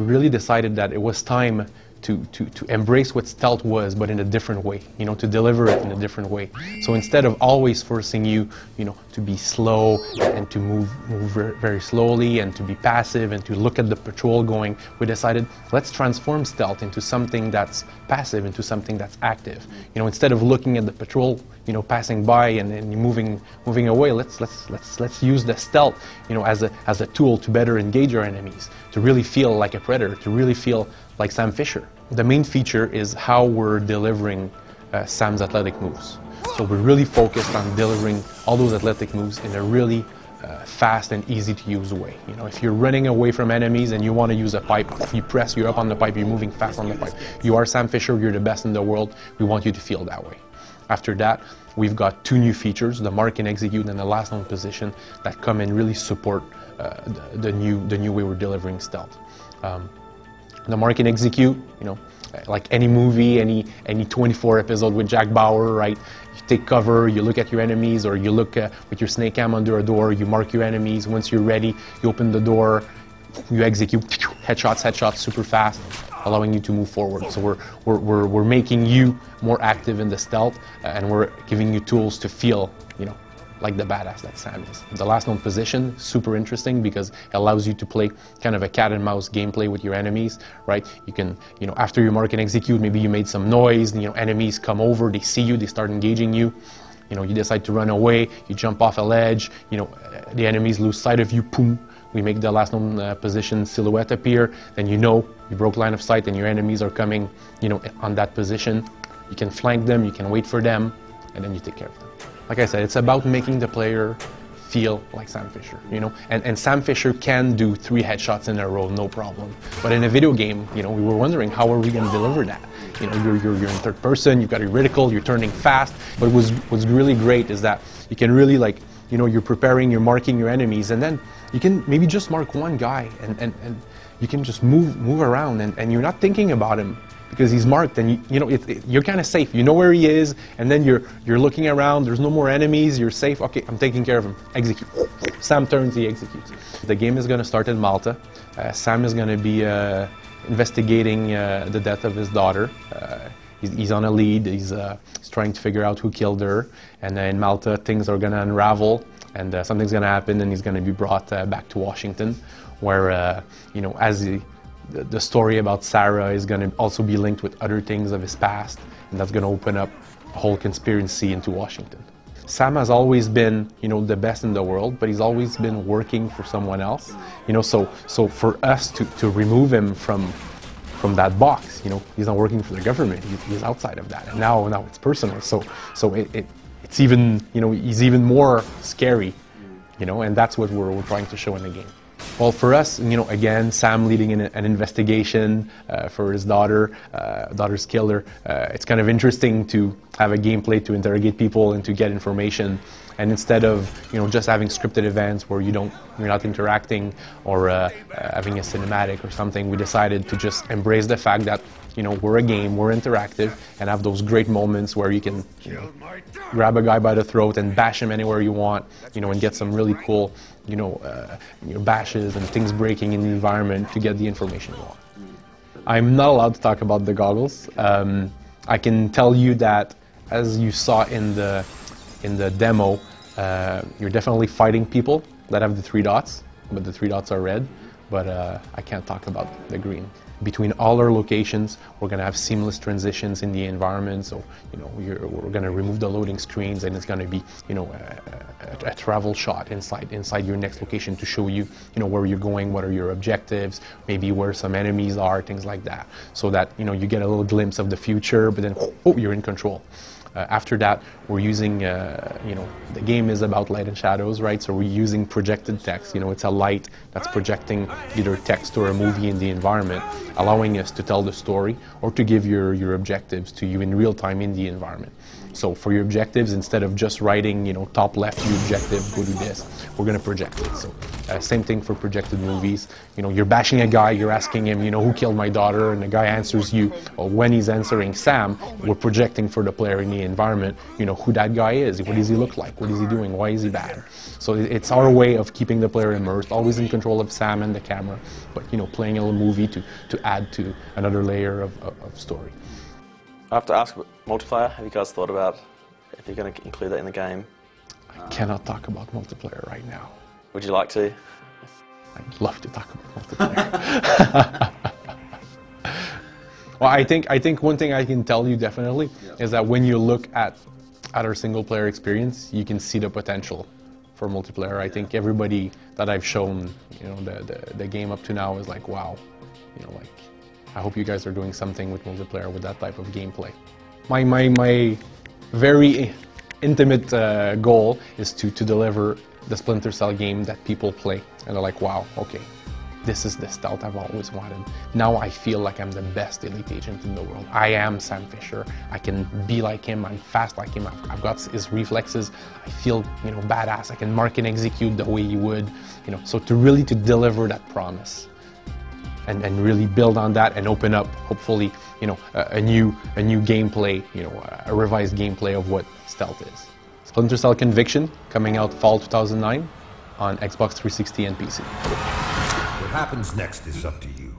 really decided that it was time to embrace what stealth was, but in a different way, to deliver it in a different way. So instead of always forcing you, to be slow and to move very slowly and to be passive and to look at the patrol going, we decided, let's transform stealth into something that's passive, into something that's active. Instead of looking at the patrol, passing by and moving away, let's use the stealth, as a tool to better engage our enemies, to really feel like a predator, to really feel like Sam Fisher. The main feature is how we're delivering Sam's athletic moves. So we're really focused on delivering all those athletic moves in a really fast and easy to use way. If you're running away from enemies and you want to use a pipe, you press, you're up on the pipe, you're moving fast on the pipe. You are Sam Fisher, you're the best in the world. We want you to feel that way. After that, we've got 2 new features, the mark and execute and the last known position, that come and really support the new way we're delivering stealth. The mark and execute, like any movie, any 24 episode with Jack Bauer, right? You take cover, you look at your enemies, or you look with your snake cam under a door, you mark your enemies. Once you're ready, you open the door, you execute, headshots, super fast, allowing you to move forward. So we're making you more active in the stealth, and we're giving you tools to feel, like the badass that Sam is. The last known position, super interesting because it allows you to play kind of a cat and mouse gameplay with your enemies, right? You can, after you mark and execute, maybe you made some noise, enemies come over, they see you, they start engaging you. You decide to run away, you jump off a ledge, the enemies lose sight of you, boom. We make the last known position silhouette appear, then you broke line of sight and your enemies are coming, on that position. You can flank them, you can wait for them, and then you take care of them. Like I said, it's about making the player feel like Sam Fisher, and Sam Fisher can do 3 headshots in a row, no problem. But in a video game, we were wondering, how are we going to deliver that? You're in third person, you've got your reticle, you're turning fast. But what's really great is that you can really, you're preparing, you're marking your enemies, and then you can maybe just mark one guy, and you can just move around, and you're not thinking about him, because he's marked, and you're kind of safe. You know where he is, and then you're looking around. There's no more enemies. You're safe. Okay, I'm taking care of him. Execute. Sam turns. He executes. The game is going to start in Malta. Sam is going to be investigating the death of his daughter. He's on a lead. He's trying to figure out who killed her. And in Malta, things are going to unravel, and something's going to happen, and he's going to be brought back to Washington, where as the story about Sarah is going to also be linked with other things of his past, and that's going to open up a whole conspiracy into Washington. Sam has always been, the best in the world, but he's always been working for someone else. So for us to remove him from that box, he's not working for the government. He's outside of that, and now it's personal. So it's even, he's even more scary, and that's what we're trying to show in the game. Well, for us, again, Sam leading an investigation for his daughter's killer. It's kind of interesting to have a gameplay to interrogate people and to get information. And instead of just having scripted events where you're not interacting or having a cinematic or something, we decided to just embrace the fact that we're a game, we're interactive, and have those great moments where you can grab a guy by the throat and bash him anywhere you want, and get some really cool bashes and things breaking in the environment to get the information you want. I'm not allowed to talk about the goggles. I can tell you that, as you saw in the demo, you're definitely fighting people that have the 3 dots, but the 3 dots are red, but I can't talk about the green. Between all our locations, we're going to have seamless transitions in the environment, so we're going to remove the loading screens, and it's going to be a travel shot inside your next location to show you where you're going, what are your objectives, maybe where some enemies are, things like that, so that you get a little glimpse of the future, but then you're in control. After that, we're using, the game is about light and shadows, right? So we're using projected text. It's a light that's projecting either text or a movie in the environment, allowing us to tell the story or to give your objectives to you in real time in the environment. So for your objectives, instead of just writing, top left, your objective, go do this, we're going to project it. So Same thing for projected movies. You know, you're bashing a guy, you're asking him, you know, who killed my daughter, and the guy answers you. Well, when he's answering Sam, we're projecting for the player in the environment, you know, who that guy is, what does he look like, what is he doing, why is he bad. So it's our way of keeping the player immersed, always in control of Sam and the camera, but, you know, playing a little movie to add to another layer of story. I have to ask, multiplayer, have you guys thought about if you're going to include that in the game? I cannot talk about multiplayer right now. Would you like to? I'd love to talk about multiplayer. Well, I think one thing I can tell you definitely is that when you look at our single player experience, you can see the potential for multiplayer. I think everybody that I've shown, you know, the game up to now is like, wow, you know, like, I hope you guys are doing something with multiplayer with that type of gameplay. My very intimate goal is to deliver the Splinter Cell game that people play and they're like, wow, okay, this is the stealth I've always wanted. Now I feel like I'm the best elite agent in the world. I am Sam Fisher. I can be like him. I'm fast like him. I've got his reflexes. I feel, you know, badass. I can mark and execute the way he would, you know. So to deliver that promise and really build on that and open up, hopefully, you know, a new gameplay, you know, a revised gameplay of what stealth is. Splinter Cell Conviction, coming out fall 2009 on Xbox 360 and PC. What happens next is up to you.